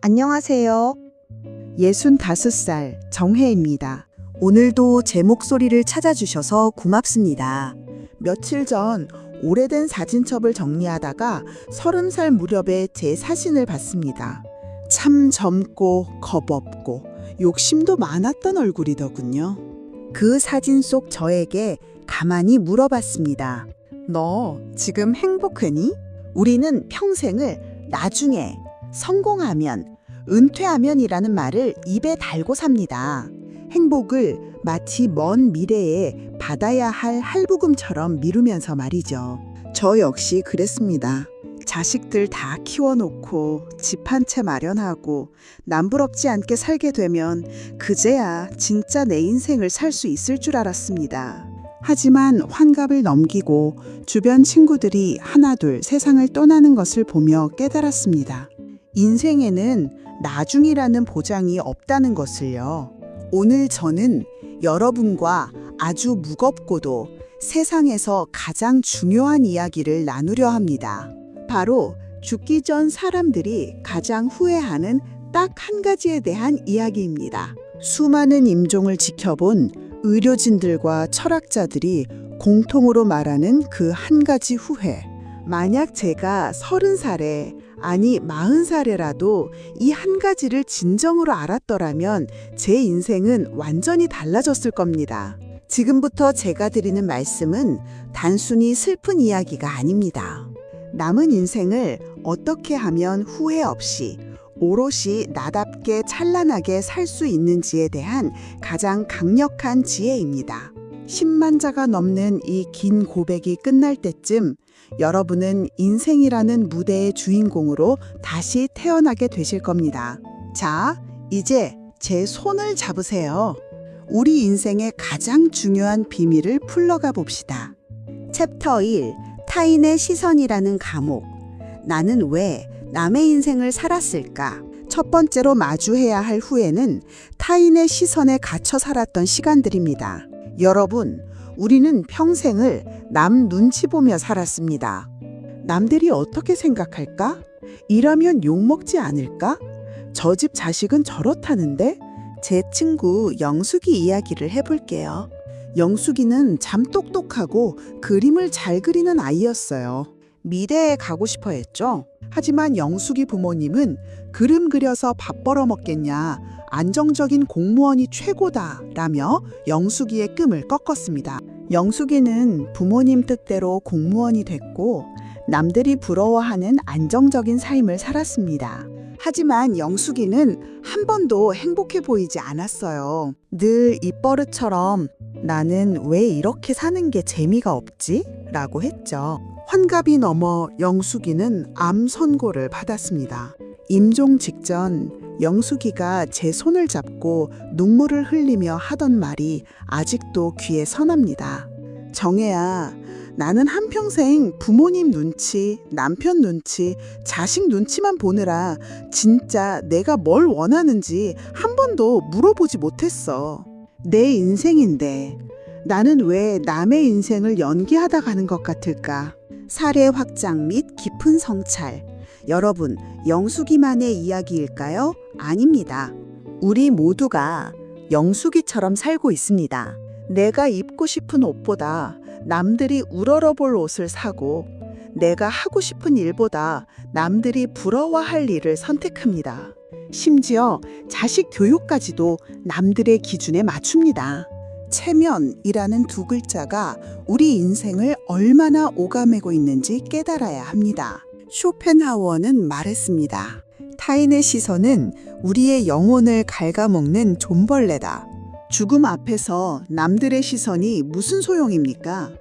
안녕하세요. 65살 정혜입니다. 오늘도 제 목소리를 찾아주셔서 고맙습니다. 며칠 전 오래된 사진첩을 정리하다가 30살 무렵에 제 사진을 봤습니다. 참 젊고 겁없고 욕심도 많았던 얼굴이더군요. 그 사진 속 저에게 가만히 물어봤습니다. 너 지금 행복하니? 우리는 평생을 나중에, 성공하면, 은퇴하면이라는 말을 입에 달고 삽니다. 행복을 마치 먼 미래에 받아야 할 할부금처럼 미루면서 말이죠. 저 역시 그랬습니다. 자식들 다 키워놓고 집 한 채 마련하고 남부럽지 않게 살게 되면 그제야 진짜 내 인생을 살 수 있을 줄 알았습니다. 하지만 환갑을 넘기고 주변 친구들이 하나둘 세상을 떠나는 것을 보며 깨달았습니다. 인생에는 나중이라는 보장이 없다는 것을요. 오늘 저는 여러분과 아주 무겁고도 세상에서 가장 중요한 이야기를 나누려 합니다. 바로 죽기 전 사람들이 가장 후회하는 딱 한 가지에 대한 이야기입니다. 수많은 임종을 지켜본 의료진들과 철학자들이 공통으로 말하는 그 한 가지 후회. 만약 제가 30살에 아니 40살에라도 이 한 가지를 진정으로 알았더라면 제 인생은 완전히 달라졌을 겁니다. 지금부터 제가 드리는 말씀은 단순히 슬픈 이야기가 아닙니다. 남은 인생을 어떻게 하면 후회 없이 오롯이 나답게 찬란하게 살 수 있는지에 대한 가장 강력한 지혜입니다. 10만 자가 넘는 이 긴 고백이 끝날 때쯤 여러분은 인생이라는 무대의 주인공으로 다시 태어나게 되실 겁니다. 자, 이제 제 손을 잡으세요. 우리 인생의 가장 중요한 비밀을 풀러가 봅시다. 챕터 1. 타인의 시선이라는 과목. 나는 왜 남의 인생을 살았을까? 첫 번째로 마주해야 할 후회는 타인의 시선에 갇혀 살았던 시간들입니다. 여러분, 우리는 평생을 남 눈치 보며 살았습니다. 남들이 어떻게 생각할까? 이러면 욕먹지 않을까? 저 집 자식은 저렇다는데? 제 친구 영숙이 이야기를 해볼게요. 영숙이는 참 똑똑하고 그림을 잘 그리는 아이였어요. 미대에 가고 싶어 했죠. 하지만 영숙이 부모님은 그림 그려서 밥 벌어먹겠냐, 안정적인 공무원이 최고다 라며 영숙이의 꿈을 꺾었습니다. 영숙이는 부모님 뜻대로 공무원이 됐고 남들이 부러워하는 안정적인 삶을 살았습니다. 하지만 영숙이는 한 번도 행복해 보이지 않았어요. 늘 입버릇처럼 나는 왜 이렇게 사는 게 재미가 없지? 라고 했죠. 환갑이 넘어 영숙이는 암 선고를 받았습니다. 임종 직전 영숙이가 제 손을 잡고 눈물을 흘리며 하던 말이 아직도 귀에 선합니다. 정혜야, 나는 한평생 부모님 눈치, 남편 눈치, 자식 눈치만 보느라 진짜 내가 뭘 원하는지 한 번도 물어보지 못했어. 내 인생인데 나는 왜 남의 인생을 연기하다 가는 것 같을까? 사례 확장 및 깊은 성찰. 여러분, 영숙이만의 이야기일까요? 아닙니다. 우리 모두가 영숙이처럼 살고 있습니다. 내가 입고 싶은 옷보다 남들이 우러러볼 옷을 사고 내가 하고 싶은 일보다 남들이 부러워할 일을 선택합니다. 심지어 자식 교육까지도 남들의 기준에 맞춥니다. 체면이라는 두 글자가 우리 인생을 얼마나 오가매고 있는지 깨달아야 합니다. 쇼펜하우어는 말했습니다. 타인의 시선은 우리의 영혼을 갉아먹는 존벌레다. 죽음 앞에서 남들의 시선이 무슨 소용입니까?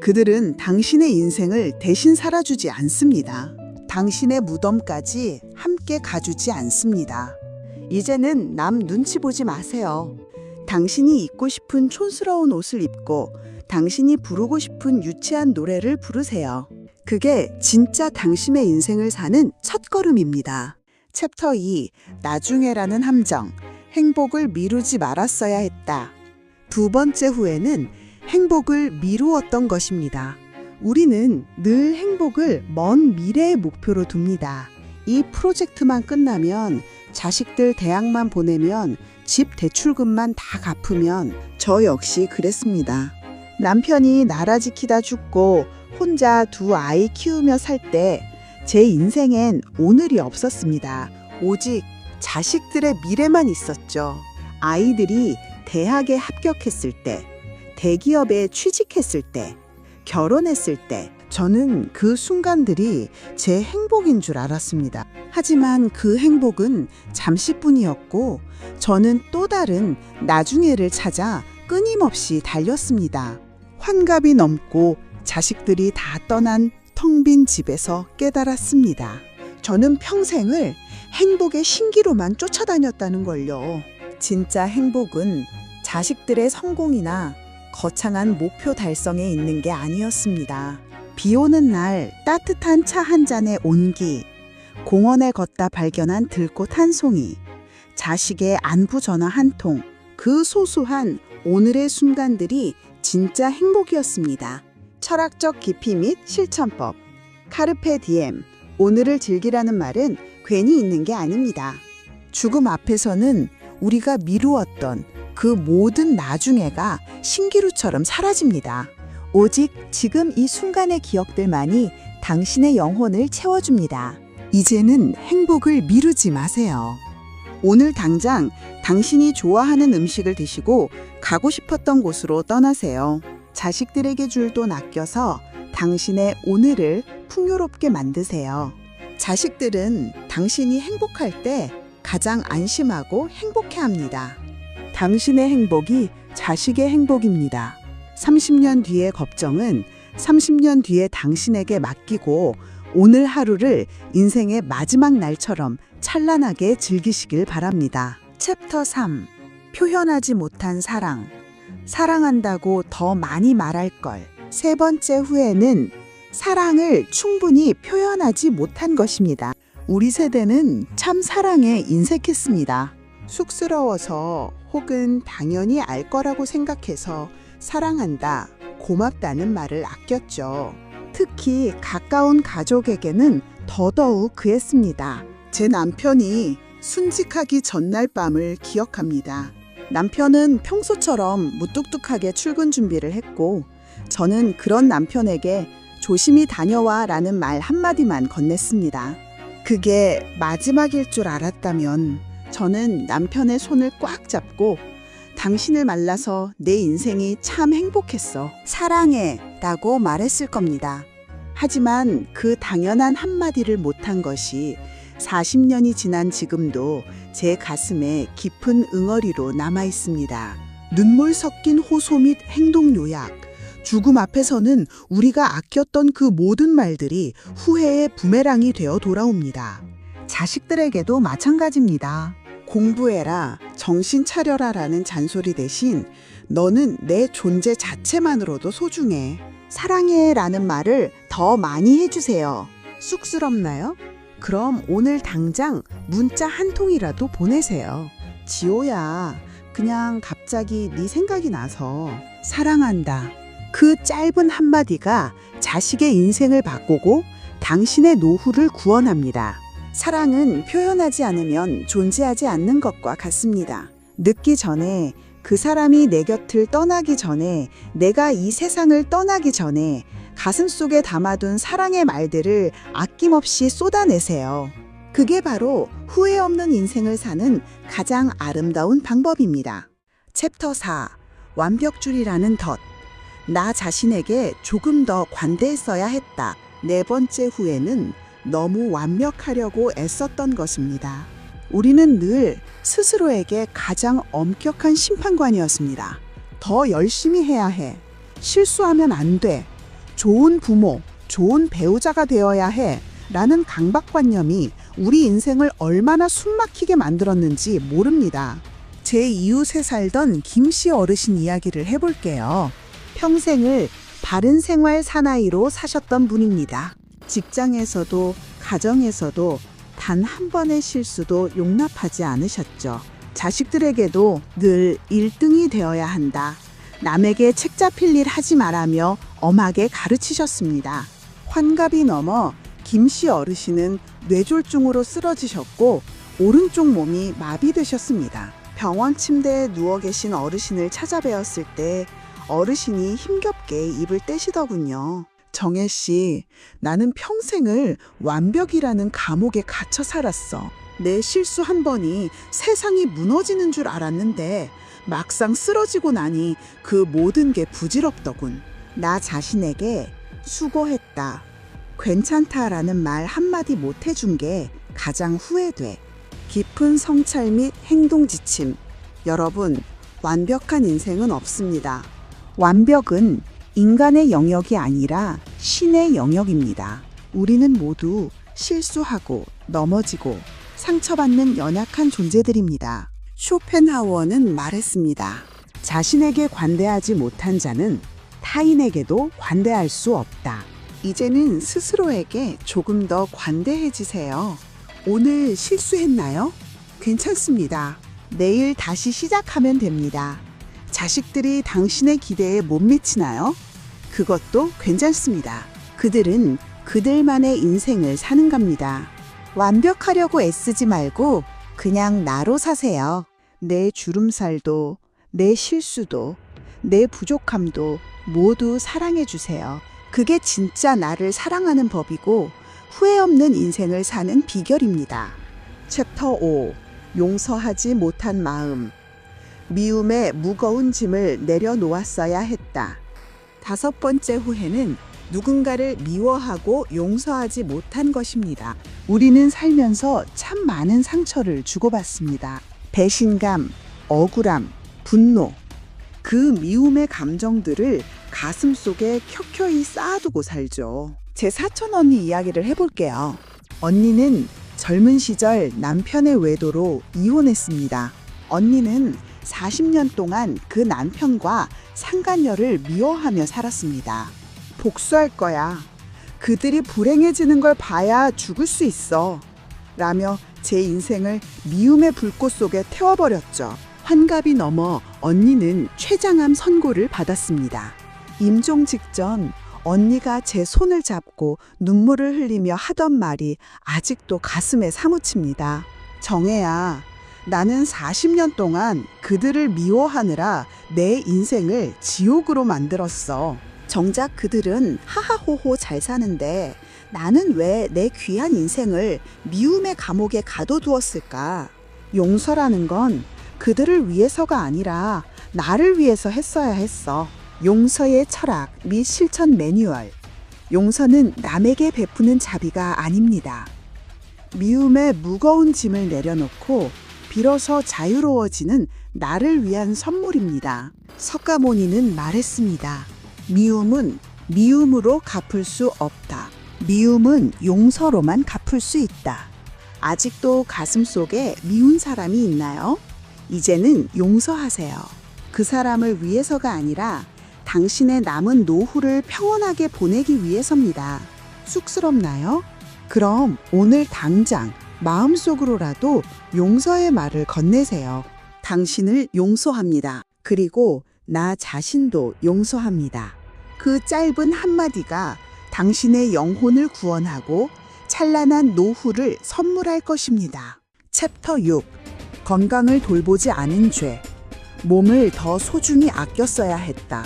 그들은 당신의 인생을 대신 살아주지 않습니다. 당신의 무덤까지 함께 가주지 않습니다. 이제는 남 눈치 보지 마세요. 당신이 입고 싶은 촌스러운 옷을 입고 당신이 부르고 싶은 유치한 노래를 부르세요. 그게 진짜 당신의 인생을 사는 첫걸음입니다. 챕터 2. 나중에라는 함정. 행복을 미루지 말았어야 했다. 두 번째 후회는 행복을 미루었던 것입니다. 우리는 늘 행복을 먼 미래의 목표로 둡니다. 이 프로젝트만 끝나면 자식들 대학만 보내면 집 대출금만 다 갚으면 저 역시 그랬습니다. 남편이 나라 지키다 죽고 혼자 두 아이 키우며 살 때 제 인생엔 오늘이 없었습니다. 오직 자식들의 미래만 있었죠. 아이들이 대학에 합격했을 때, 대기업에 취직했을 때, 결혼했을 때 저는 그 순간들이 제 행복인 줄 알았습니다. 하지만 그 행복은 잠시뿐이었고 저는 또 다른 나중에를 찾아 끊임없이 달렸습니다. 환갑이 넘고 자식들이 다 떠난 텅 빈 집에서 깨달았습니다. 저는 평생을 행복의 신기로만 쫓아다녔다는 걸요. 진짜 행복은 자식들의 성공이나 거창한 목표 달성에 있는 게 아니었습니다. 비 오는 날 따뜻한 차 한 잔의 온기, 공원에 걷다 발견한 들꽃 한 송이, 자식의 안부 전화 한 통, 그 소소한 오늘의 순간들이 진짜 행복이었습니다. 철학적 깊이 및 실천법. 카르페 디엠, 오늘을 즐기라는 말은 괜히 있는 게 아닙니다. 죽음 앞에서는 우리가 미루었던 그 모든 나중에가 신기루처럼 사라집니다. 오직 지금 이 순간의 기억들만이 당신의 영혼을 채워줍니다. 이제는 행복을 미루지 마세요. 오늘 당장 당신이 좋아하는 음식을 드시고 가고 싶었던 곳으로 떠나세요. 자식들에게 줄 돈 아껴서 당신의 오늘을 풍요롭게 만드세요. 자식들은 당신이 행복할 때 가장 안심하고 행복해합니다. 당신의 행복이 자식의 행복입니다. 30년 뒤의 걱정은 30년 뒤에 당신에게 맡기고 오늘 하루를 인생의 마지막 날처럼 찬란하게 즐기시길 바랍니다. 챕터 3. 표현하지 못한 사랑. 사랑한다고 더 많이 말할 걸. 세 번째 후회는 사랑을 충분히 표현하지 못한 것입니다. 우리 세대는 참 사랑에 인색했습니다. 쑥스러워서 혹은 당연히 알 거라고 생각해서 사랑한다, 고맙다는 말을 아꼈죠. 특히 가까운 가족에게는 더더욱 그랬습니다. 제 남편이 순직하기 전날 밤을 기억합니다. 남편은 평소처럼 무뚝뚝하게 출근 준비를 했고 저는 그런 남편에게 조심히 다녀와 라는 말 한마디만 건넸습니다. 그게 마지막일 줄 알았다면 저는 남편의 손을 꽉 잡고 당신을 만나서 내 인생이 참 행복했어. 사랑해 라고 말했을 겁니다. 하지만 그 당연한 한마디를 못한 것이 40년이 지난 지금도 제 가슴에 깊은 응어리로 남아 있습니다. 눈물 섞인 호소 및 행동 요약. 죽음 앞에서는 우리가 아꼈던 그 모든 말들이 후회의 부메랑이 되어 돌아옵니다. 자식들에게도 마찬가지입니다. 공부해라, 정신 차려라 라는 잔소리 대신 너는 내 존재 자체만으로도 소중해. 사랑해 라는 말을 더 많이 해주세요. 쑥스럽나요? 그럼 오늘 당장 문자 한 통이라도 보내세요. 지호야, 그냥 갑자기 네 생각이 나서 사랑한다. 그 짧은 한마디가 자식의 인생을 바꾸고 당신의 노후를 구원합니다. 사랑은 표현하지 않으면 존재하지 않는 것과 같습니다. 늦기 전에, 그 사람이 내 곁을 떠나기 전에, 내가 이 세상을 떠나기 전에 가슴속에 담아둔 사랑의 말들을 아낌없이 쏟아내세요. 그게 바로 후회 없는 인생을 사는 가장 아름다운 방법입니다. 챕터 4. 완벽주의라는 덫. 나 자신에게 조금 더 관대했어야 했다. 네 번째 후회는 너무 완벽하려고 애썼던 것입니다. 우리는 늘 스스로에게 가장 엄격한 심판관이었습니다. 더 열심히 해야 해. 실수하면 안 돼. 좋은 부모, 좋은 배우자가 되어야 해. 라는 강박관념이 우리 인생을 얼마나 숨막히게 만들었는지 모릅니다. 제 이웃에 살던 김씨 어르신 이야기를 해볼게요. 평생을 바른 생활 사나이로 사셨던 분입니다. 직장에서도 가정에서도 단 한 번의 실수도 용납하지 않으셨죠. 자식들에게도 늘 1등이 되어야 한다. 남에게 책 잡힐 일 하지 말라며 엄하게 가르치셨습니다. 환갑이 넘어 김씨 어르신은 뇌졸중으로 쓰러지셨고 오른쪽 몸이 마비되셨습니다. 병원 침대에 누워 계신 어르신을 찾아뵈었을 때 어르신이 힘겹게 입을 떼시더군요. 정혜 씨, 나는 평생을 완벽이라는 감옥에 갇혀 살았어. 내 실수 한 번이 세상이 무너지는 줄 알았는데 막상 쓰러지고 나니 그 모든 게 부질없더군. 나 자신에게 수고했다, 괜찮다라는 말 한마디 못 해준 게 가장 후회돼. 깊은 성찰 및 행동 지침. 여러분, 완벽한 인생은 없습니다. 완벽은 인간의 영역이 아니라 신의 영역입니다. 우리는 모두 실수하고 넘어지고 상처받는 연약한 존재들입니다. 쇼펜하우어는 말했습니다. 자신에게 관대하지 못한 자는 타인에게도 관대할 수 없다. 이제는 스스로에게 조금 더 관대해지세요. 오늘 실수했나요? 괜찮습니다. 내일 다시 시작하면 됩니다. 자식들이 당신의 기대에 못 미치나요? 그것도 괜찮습니다. 그들은 그들만의 인생을 사는 겁니다. 완벽하려고 애쓰지 말고 그냥 나로 사세요. 내 주름살도, 내 실수도, 내 부족함도 모두 사랑해 주세요. 그게 진짜 나를 사랑하는 법이고 후회 없는 인생을 사는 비결입니다. 챕터 5. 용서하지 못한 마음. 미움의 무거운 짐을 내려놓았어야 했다. 5번째 후회는 누군가를 미워하고 용서하지 못한 것입니다. 우리는 살면서 참 많은 상처를 주고받습니다. 배신감, 억울함, 분노. 그 미움의 감정들을 가슴속에 켜켜이 쌓아두고 살죠. 제 사촌 언니 이야기를 해볼게요. 언니는 젊은 시절 남편의 외도로 이혼했습니다. 언니는 40년 동안 그 남편과 상간녀를 미워하며 살았습니다. 복수할 거야. 그들이 불행해지는 걸 봐야 죽을 수 있어. 라며 제 인생을 미움의 불꽃 속에 태워버렸죠. 환갑이 넘어 언니는 췌장암 선고를 받았습니다. 임종 직전 언니가 제 손을 잡고 눈물을 흘리며 하던 말이 아직도 가슴에 사무칩니다. 정혜야, 나는 40년 동안 그들을 미워하느라 내 인생을 지옥으로 만들었어. 정작 그들은 하하호호 잘 사는데 나는 왜 내 귀한 인생을 미움의 감옥에 가둬두었을까? 용서라는 건 그들을 위해서가 아니라 나를 위해서 했어야 했어. 용서의 철학 및 실천 매뉴얼. 용서는 남에게 베푸는 자비가 아닙니다. 미움의 무거운 짐을 내려놓고 비로소 자유로워지는 나를 위한 선물입니다. 석가모니는 말했습니다. 미움은 미움으로 갚을 수 없다. 미움은 용서로만 갚을 수 있다. 아직도 가슴속에 미운 사람이 있나요? 이제는 용서하세요. 그 사람을 위해서가 아니라 당신의 남은 노후를 평온하게 보내기 위해서입니다. 쑥스럽나요? 그럼 오늘 당장 마음속으로라도 용서의 말을 건네세요. 당신을 용서합니다. 그리고 나 자신도 용서합니다. 그 짧은 한마디가 당신의 영혼을 구원하고 찬란한 노후를 선물할 것입니다. 챕터 6. 건강을 돌보지 않은 죄. 몸을 더 소중히 아껴 써야 했다.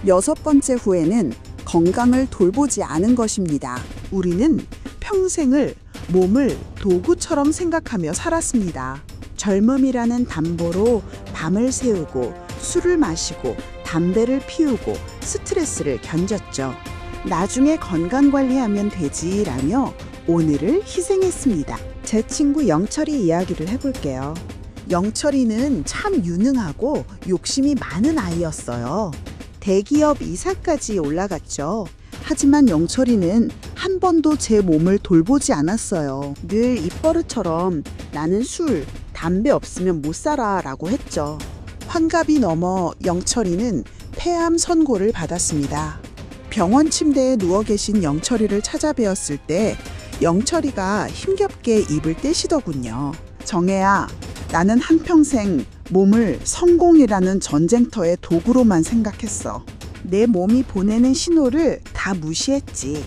6번째 후회는 건강을 돌보지 않은 것입니다. 우리는 평생을 몸을 도구처럼 생각하며 살았습니다. 젊음이라는 담보로 밤을 새우고 술을 마시고 담배를 피우고 스트레스를 견뎠죠. 나중에 건강관리하면 되지라며 오늘을 희생했습니다. 제 친구 영철이 이야기를 해볼게요. 영철이는 참 유능하고 욕심이 많은 아이였어요. 대기업 이사까지 올라갔죠. 하지만 영철이는 한 번도 제 몸을 돌보지 않았어요. 늘 입버릇처럼 나는 술, 담배 없으면 못 살아 라고 했죠. 환갑이 넘어 영철이는 폐암 선고를 받았습니다. 병원 침대에 누워 계신 영철이를 찾아뵈었을 때 영철이가 힘겹게 입을 떼시더군요. 정혜야, 나는 한평생 몸을 성공이라는 전쟁터의 도구로만 생각했어. 내 몸이 보내는 신호를 다 무시했지.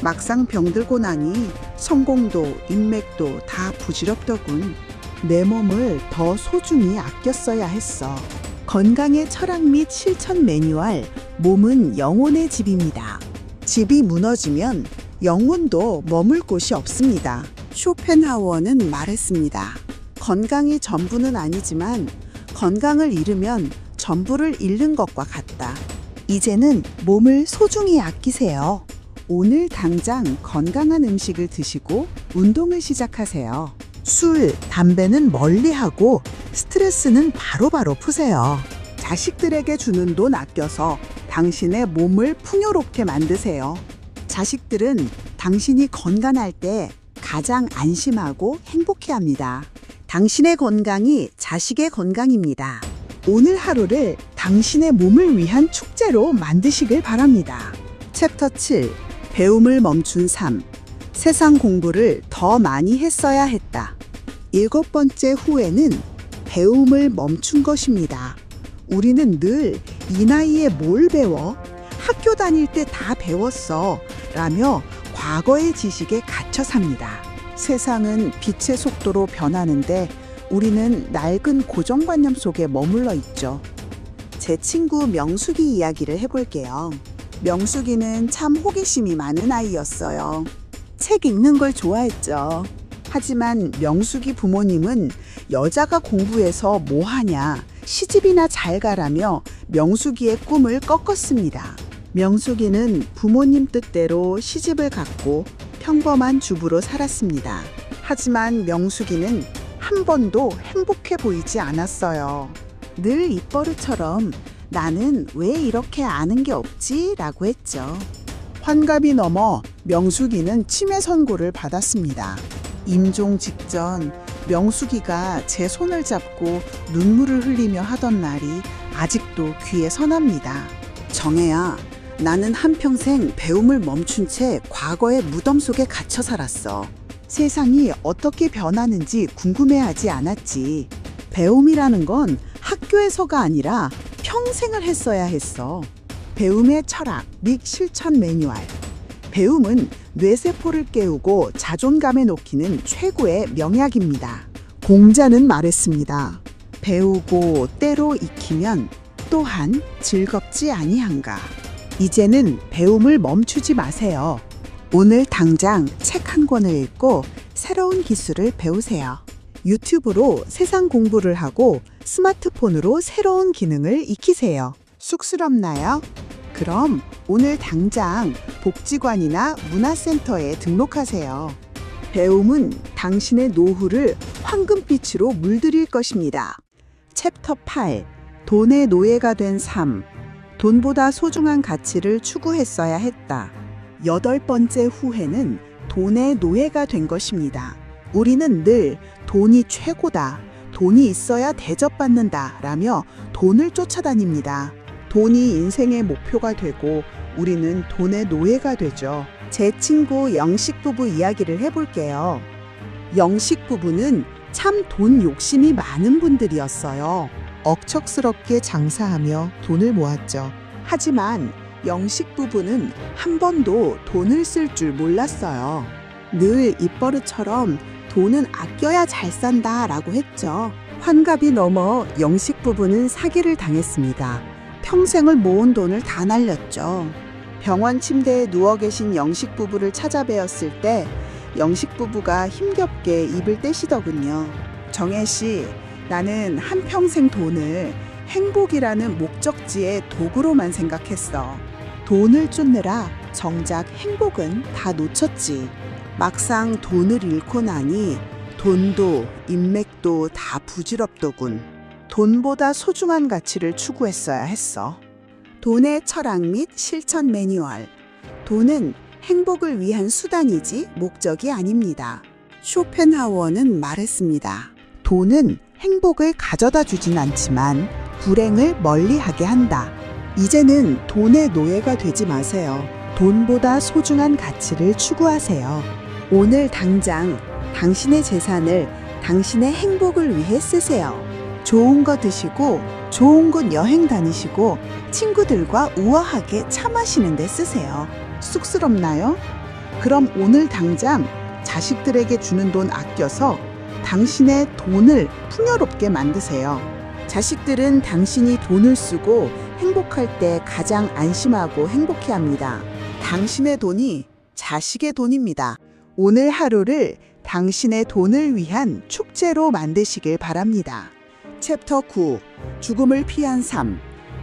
막상 병들고 나니 성공도 인맥도 다 부질없더군. 내 몸을 더 소중히 아껴 써야 했어. 건강의 철학 및 실천 매뉴얼, 몸은 영혼의 집입니다. 집이 무너지면 영혼도 머물 곳이 없습니다. 쇼펜하우어는 말했습니다. 건강이 전부는 아니지만 건강을 잃으면 전부를 잃는 것과 같다. 이제는 몸을 소중히 아끼세요. 오늘 당장 건강한 음식을 드시고 운동을 시작하세요. 술, 담배는 멀리하고 스트레스는 바로바로 푸세요. 자식들에게 주는 돈 아껴서 당신의 몸을 풍요롭게 만드세요. 자식들은 당신이 건강할 때 가장 안심하고 행복해합니다. 당신의 건강이 자식의 건강입니다. 오늘 하루를 당신의 몸을 위한 축제로 만드시길 바랍니다. 챕터 7. 배움을 멈춘 삶. 세상 공부를 더 많이 했어야 했다. 7번째 후회는 배움을 멈춘 것입니다. 우리는 늘 이 나이에 뭘 배워? 학교 다닐 때 다 배웠어. 라며 과거의 지식에 갇혀 삽니다. 세상은 빛의 속도로 변하는데 우리는 낡은 고정관념 속에 머물러 있죠. 제 친구 명숙이 이야기를 해볼게요. 명숙이는 참 호기심이 많은 아이였어요. 책 읽는 걸 좋아했죠. 하지만 명숙이 부모님은 여자가 공부해서 뭐 하냐, 시집이나 잘 가라며 명숙이의 꿈을 꺾었습니다. 명숙이는 부모님 뜻대로 시집을 갔고 평범한 주부로 살았습니다. 하지만 명숙이는 한 번도 행복해 보이지 않았어요. 늘 입버릇처럼 나는 왜 이렇게 아는 게 없지? 라고 했죠. 환갑이 넘어 명숙이는 치매 선고를 받았습니다. 임종 직전 명숙이가 제 손을 잡고 눈물을 흘리며 하던 말이 아직도 귀에 선합니다. 정혜야, 나는 한평생 배움을 멈춘 채 과거의 무덤 속에 갇혀 살았어. 세상이 어떻게 변하는지 궁금해하지 않았지. 배움이라는 건 학교에서가 아니라 평생을 했어야 했어. 배움의 철학 및 실천 매뉴얼. 배움은 뇌세포를 깨우고 자존감에 높이는 최고의 명약입니다. 공자는 말했습니다. 배우고 때로 익히면 또한 즐겁지 아니한가. 이제는 배움을 멈추지 마세요. 오늘 당장 책 한 권을 읽고 새로운 기술을 배우세요. 유튜브로 세상 공부를 하고 스마트폰으로 새로운 기능을 익히세요. 쑥스럽나요? 그럼 오늘 당장 복지관이나 문화센터에 등록하세요. 배움은 당신의 노후를 황금빛으로 물들일 것입니다. 챕터 8. 돈의 노예가 된 삶. 돈보다 소중한 가치를 추구했어야 했다. 8번째 후회는 돈의 노예가 된 것입니다. 우리는 늘 돈이 최고다, 돈이 있어야 대접받는다 라며 돈을 쫓아다닙니다. 돈이 인생의 목표가 되고 우리는 돈의 노예가 되죠. 제 친구 영식 부부 이야기를 해볼게요. 영식 부부는 참 돈 욕심이 많은 분들이었어요. 억척스럽게 장사하며 돈을 모았죠. 하지만 영식 부부는 한 번도 돈을 쓸 줄 몰랐어요. 늘 입버릇처럼 돈은 아껴야 잘 산다 라고 했죠. 환갑이 넘어 영식 부부는 사기를 당했습니다. 평생을 모은 돈을 다 날렸죠. 병원 침대에 누워 계신 영식 부부를 찾아뵈었을 때 영식 부부가 힘겹게 입을 떼시더군요. 정혜 씨, 나는 한평생 돈을 행복이라는 목적지의 도구로만 생각했어. 돈을 쫓느라 정작 행복은 다 놓쳤지. 막상 돈을 잃고 나니 돈도 인맥도 다 부질없더군. 돈보다 소중한 가치를 추구했어야 했어. 돈의 철학 및 실천 매뉴얼. 돈은 행복을 위한 수단이지 목적이 아닙니다. 쇼펜하우어는 말했습니다. 돈은 행복을 가져다 주진 않지만 불행을 멀리하게 한다. 이제는 돈의 노예가 되지 마세요. 돈보다 소중한 가치를 추구하세요. 오늘 당장 당신의 재산을 당신의 행복을 위해 쓰세요. 좋은 거 드시고 좋은 곳 여행 다니시고 친구들과 우아하게 차 마시는 데 쓰세요. 쑥스럽나요? 그럼 오늘 당장 자식들에게 주는 돈 아껴서 당신의 돈을 풍요롭게 만드세요. 자식들은 당신이 돈을 쓰고 행복할 때 가장 안심하고 행복해합니다. 당신의 돈이 자식의 돈입니다. 오늘 하루를 당신의 돈을 위한 축제로 만드시길 바랍니다. 챕터 9. 죽음을 피한 삶.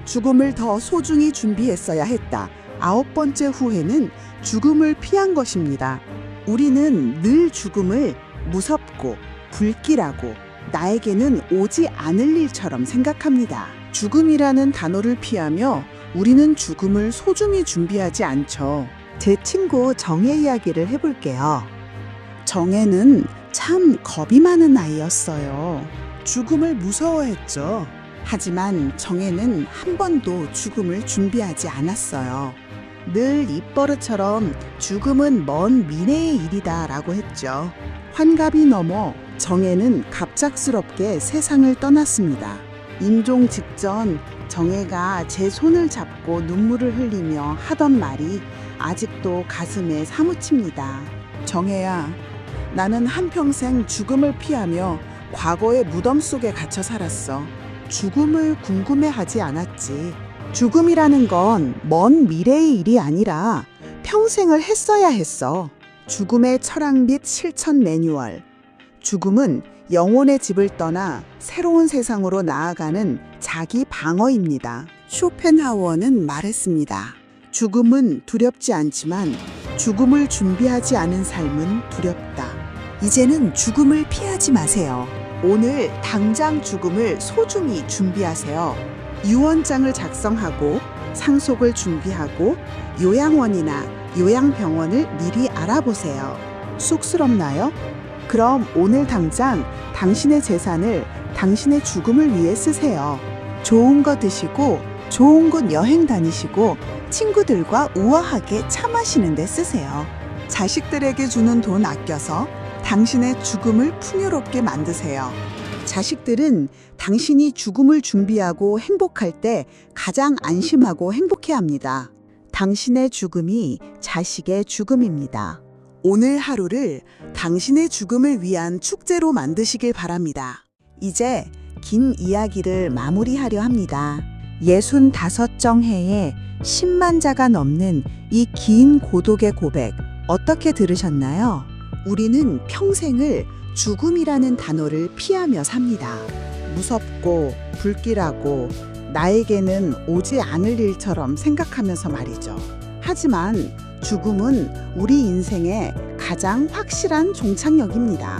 죽음을 더 소중히 준비했어야 했다. 9번째 후회는 죽음을 피한 것입니다. 우리는 늘 죽음을 무섭고 불길하고 나에게는 오지 않을 일처럼 생각합니다. 죽음이라는 단어를 피하며 우리는 죽음을 소중히 준비하지 않죠. 제 친구 정혜 이야기를 해볼게요. 정혜는 참 겁이 많은 아이였어요. 죽음을 무서워했죠. 하지만 정혜는 한 번도 죽음을 준비하지 않았어요. 늘 입버릇처럼 죽음은 먼 미래의 일이다 라고 했죠. 환갑이 넘어 정혜는 갑작스럽게 세상을 떠났습니다. 임종 직전 정혜가 제 손을 잡고 눈물을 흘리며 하던 말이 아직도 가슴에 사무칩니다. 정혜야, 나는 한평생 죽음을 피하며 과거의 무덤 속에 갇혀 살았어. 죽음을 궁금해하지 않았지. 죽음이라는 건 먼 미래의 일이 아니라 평생을 했어야 했어. 죽음의 철학 및 실천 매뉴얼. 죽음은 영혼의 집을 떠나 새로운 세상으로 나아가는 자기 방어입니다. 쇼펜하우어는 말했습니다. 죽음은 두렵지 않지만 죽음을 준비하지 않은 삶은 두렵다. 이제는 죽음을 피하지 마세요. 오늘 당장 죽음을 소중히 준비하세요. 유언장을 작성하고 상속을 준비하고 요양원이나 요양병원을 미리 알아보세요. 쑥스럽나요? 그럼 오늘 당장 당신의 재산을 당신의 죽음을 위해 쓰세요. 좋은 거 드시고 좋은 곳 여행 다니시고 친구들과 우아하게 차 마시는 데 쓰세요. 자식들에게 주는 돈 아껴서 당신의 죽음을 풍요롭게 만드세요. 자식들은 당신이 죽음을 준비하고 행복할 때 가장 안심하고 행복해합니다. 당신의 죽음이 자식의 죽음입니다. 오늘 하루를 당신의 죽음을 위한 축제로 만드시길 바랍니다. 이제 긴 이야기를 마무리하려 합니다. 65정해에 10만 자가 넘는 이 긴 고독의 고백 어떻게 들으셨나요? 우리는 평생을 죽음이라는 단어를 피하며 삽니다. 무섭고 불길하고 나에게는 오지 않을 일처럼 생각하면서 말이죠. 하지만 죽음은 우리 인생의 가장 확실한 종착역입니다.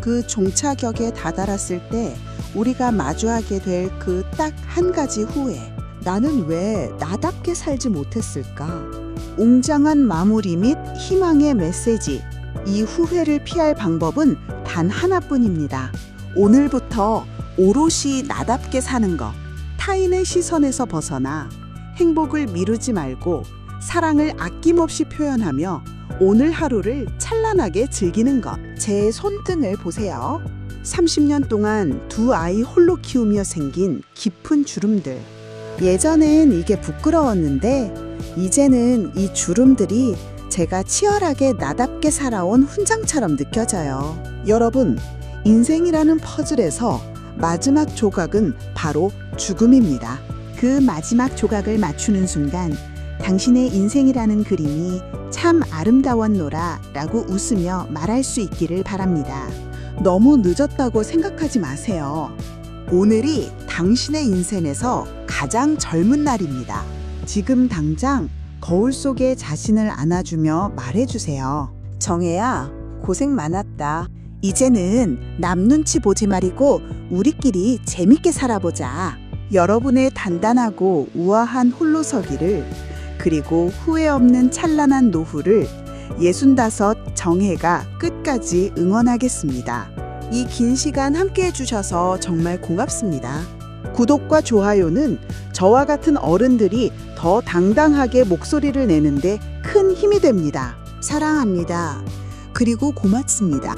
그 종착역에 다다랐을 때 우리가 마주하게 될 그 딱 한 가지 후회. 나는 왜 나답게 살지 못했을까? 웅장한 마무리 및 희망의 메시지. 이 후회를 피할 방법은 단 하나뿐입니다. 오늘부터 오롯이 나답게 사는 것. 타인의 시선에서 벗어나 행복을 미루지 말고 사랑을 아낌없이 표현하며 오늘 하루를 찬란하게 즐기는 것. 제 손등을 보세요. 30년 동안 두 아이 홀로 키우며 생긴 깊은 주름들. 예전엔 이게 부끄러웠는데 이제는 이 주름들이 제가 치열하게 나답게 살아온 훈장처럼 느껴져요. 여러분, 인생이라는 퍼즐에서 마지막 조각은 바로 죽음입니다. 그 마지막 조각을 맞추는 순간 당신의 인생이라는 그림이 참 아름다웠노라 라고 웃으며 말할 수 있기를 바랍니다. 너무 늦었다고 생각하지 마세요. 오늘이 당신의 인생에서 가장 젊은 날입니다. 지금 당장 거울 속에 자신을 안아주며 말해주세요. 정혜야, 고생 많았다. 이제는 남 눈치 보지 말고 우리끼리 재밌게 살아보자. 여러분의 단단하고 우아한 홀로서기를 그리고 후회 없는 찬란한 노후를 65 정혜가 끝까지 응원하겠습니다. 이 긴 시간 함께 해주셔서 정말 고맙습니다. 구독과 좋아요는 저와 같은 어른들이 더 당당하게 목소리를 내는데 큰 힘이 됩니다. 사랑합니다. 그리고 고맙습니다.